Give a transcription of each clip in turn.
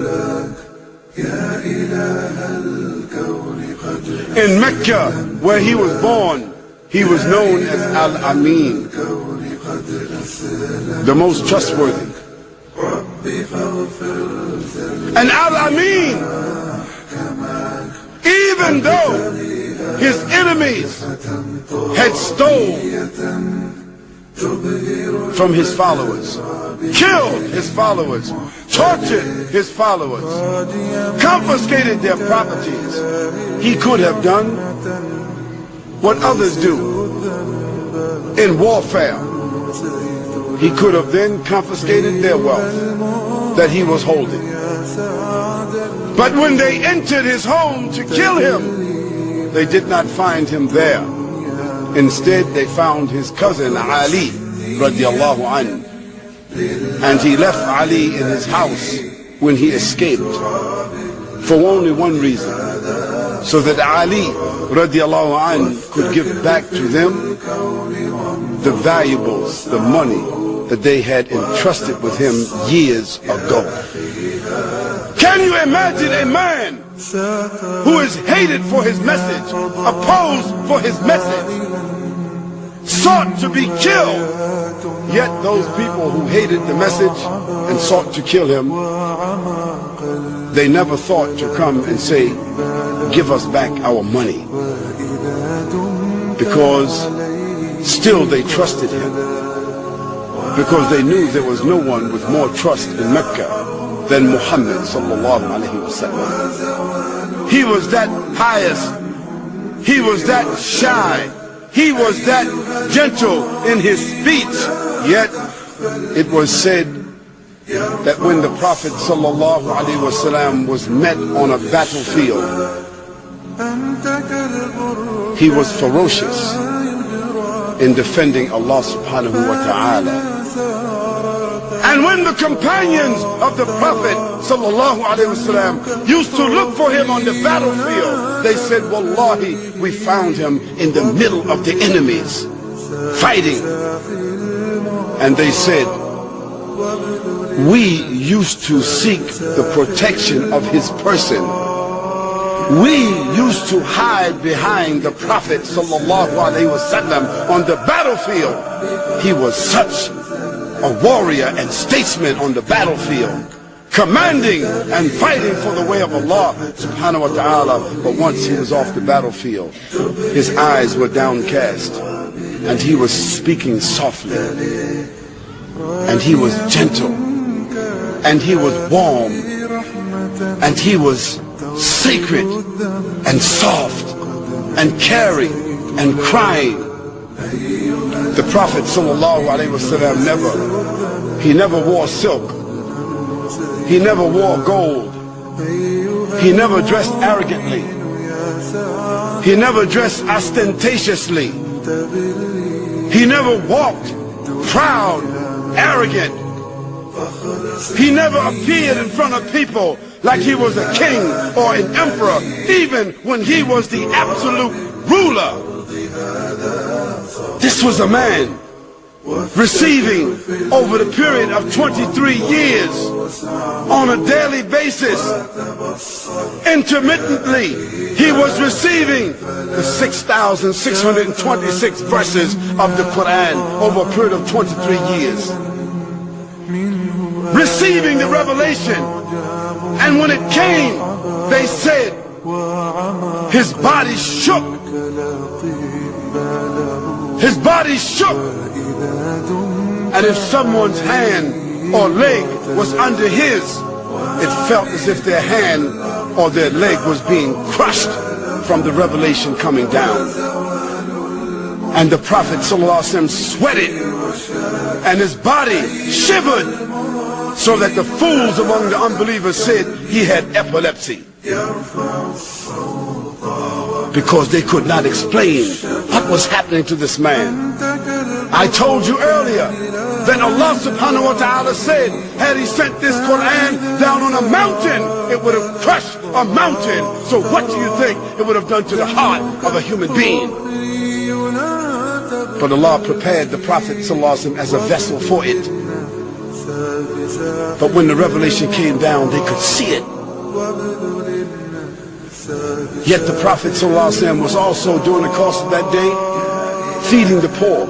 In Mecca, where he was born, he was known as Al-Amin, the most trustworthy. And Al-Amin, even though his enemies had stolen from his followers, killed his followers, tortured his followers, confiscated their properties, he could have done what others do in warfare. He could have then confiscated their wealth that he was holding. But when they entered his home to kill him, they did not find him there. Instead, they found his cousin Ali radiallahu anhu, and he left Ali in his house when he escaped for only one reason, so that Ali radiallahu anhu could give back to them the valuables, the money that they had entrusted with him years ago. Can you imagine a man who is hated for his message, opposed for his message, sought to be killed, yet those people who hated the message and sought to kill him, they never thought to come and say, give us back our money, because still they trusted him, because they knew there was no one with more trust in Mecca than Muhammad sallallahu alaihi wasallam. He was that pious, he was that shy, he was that gentle in his speech. Yet it was said that when the Prophet sallallahu alaihi wasallam was met on a battlefield, he was ferocious in defending Allah subhanahu wa ta'ala. And when the companions of the Prophet sallallahu alaihi wasallam used to look for him on the battlefield, they said, Wallahi, we found him in the middle of the enemies, fighting. And they said, we used to seek the protection of his person. We used to hide behind the Prophet sallallahu alaihi wasallam on the battlefield. He was such a warrior and statesman on the battlefield, commanding and fighting for the way of Allah subhanahu wa ta'ala. But once he was off the battlefield, his eyes were downcast, and he was speaking softly, and he was gentle, and he was warm, and he was sacred and soft and caring and crying. The Prophet sallallahu alaihi wasallam never wore silk, he never wore gold, he never dressed arrogantly, he never dressed ostentatiously, he never walked proud, arrogant, he never appeared in front of people like he was a king or an emperor, even when he was the absolute ruler. This was a man receiving over the period of 23 years on a daily basis. Intermittently, he was receiving the 6,626 verses of the Quran over a period of 23 years. Receiving the revelation, and when it came, they said his body shook. His body shook, and if someone's hand or leg was under his, it felt as if their hand or their leg was being crushed from the revelation coming down. And the Prophet ﷺ sweated, and his body shivered, so that the fools among the unbelievers said he had epilepsy, because they could not explain what was happening to this man. I told you earlier that Allah subhanahu wa ta'ala said, had he sent this Quran down on a mountain, it would have crushed a mountain. So what do you think it would have done to the heart of a human being? But Allah prepared the Prophet ﷺ as a vessel for it. But when the revelation came down, they could see it. Yet the Prophet ﷺ was also, during the course of that day, feeding the poor,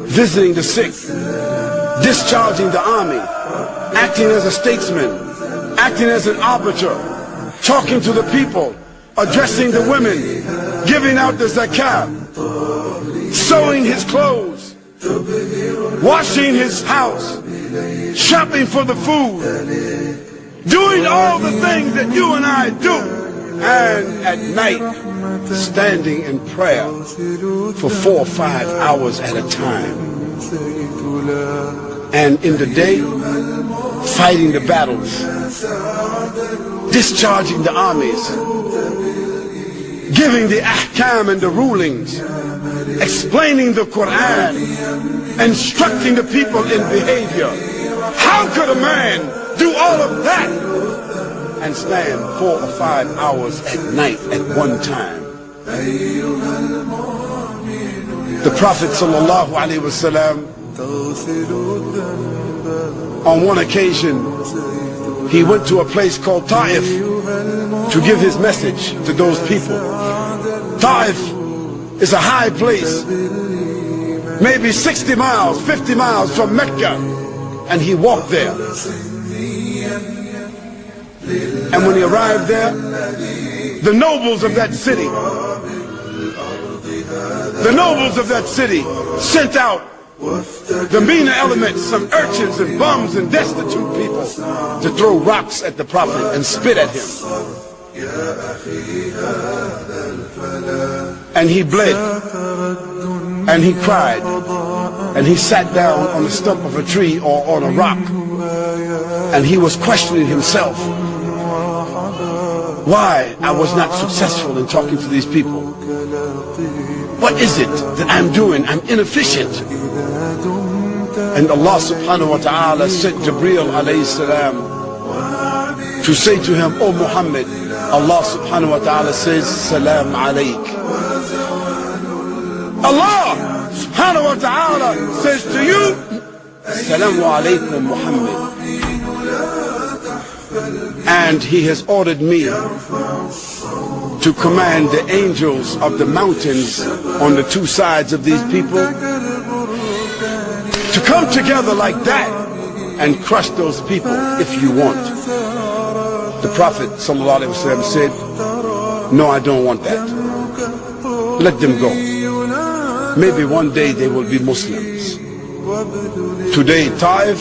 visiting the sick, discharging the army, acting as a statesman, acting as an arbiter, talking to the people, addressing the women, giving out the zakah, sewing his clothes, washing his house, shopping for the food, doing all the things that you and I do. And at night, standing in prayer for 4 or 5 hours at a time. And in the day, fighting the battles, discharging the armies, giving the ahkam and the rulings, explaining the Quran, instructing the people in behavior. How could a man do all of that and stand 4 or 5 hours at night at one time? The Prophet sallallahu alaihi wasallam, on one occasion, he went to a place called Ta'if to give his message to those people. Ta'if is a high place, maybe 60 miles, 50 miles from Mecca, and he walked there. And when he arrived there, the nobles of that city, sent out the meaner elements, some urchins and bums and destitute people, to throw rocks at the Prophet and spit at him. And he bled, and he cried, and he sat down on the stump of a tree or on a rock, and he was questioning himself. Why I was not successful in talking to these people? What is it that I'm doing? I'm inefficient. And Allah subhanahu wa ta'ala sent Jibreel alayhi salam to say to him, "O Muhammad, Allah subhanahu wa ta'ala says, Salam alayk." Allah subhanahu wa ta'ala says to you, Salamu alaykum Muhammad. And he has ordered me to command the angels of the mountains on the 2 sides of these people to come together like that and crush those people if you want. The Prophet ﷺ said, "No, I don't want that. Let them go. Maybe one day they will be Muslims." Today, Taif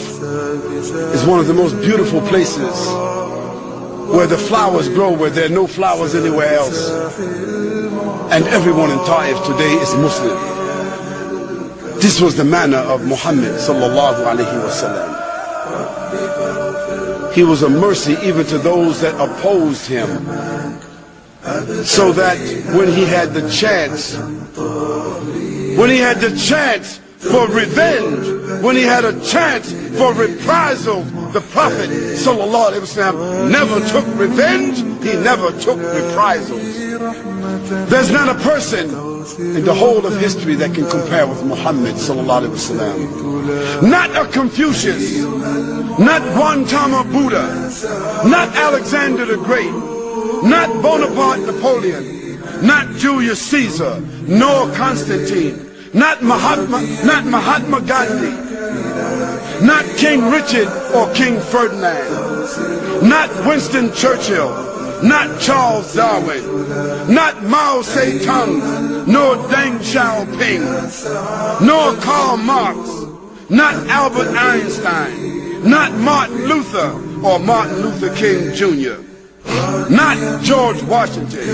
is one of the most beautiful places where the flowers grow, where there are no flowers anywhere else. And everyone in Taif today is Muslim. This was the manner of Muhammad sallallahu alaihi wasallam. He was a mercy even to those that opposed him, so that when he had the chance for revenge, when he had a chance for reprisal, the Prophet sallallahu alaihi wasallam never took revenge. He never took reprisals. There's not a person in the whole of history that can compare with Muhammad sallallahu alaihi wasallam. Not a Confucius, not Gautama Buddha, not Alexander the Great, not Bonaparte Napoleon, not Julius Caesar, nor Constantine, not Mahatma Gandhi, not King Richard or King Ferdinand, not Winston Churchill, not Charles Darwin, not Mao Zedong, nor Deng Xiaoping, nor Karl Marx, not Albert Einstein, not Martin Luther or Martin Luther King Jr., not George Washington,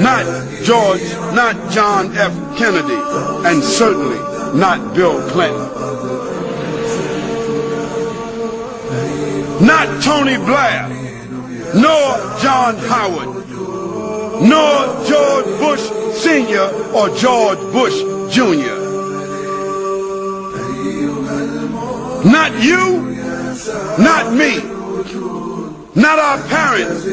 not John F. Kennedy, and certainly not Bill Clinton. Not Tony Blair, nor John Howard, nor George Bush Sr. or George Bush Jr. Not you, not me, not our parents,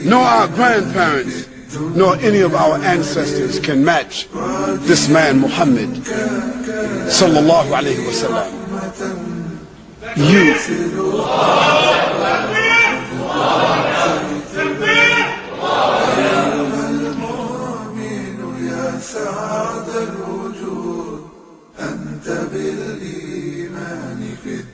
nor our grandparents, nor any of our ancestors can match this man Muhammad sallallahu alaihi wasallam. you. أنت بالإيمان في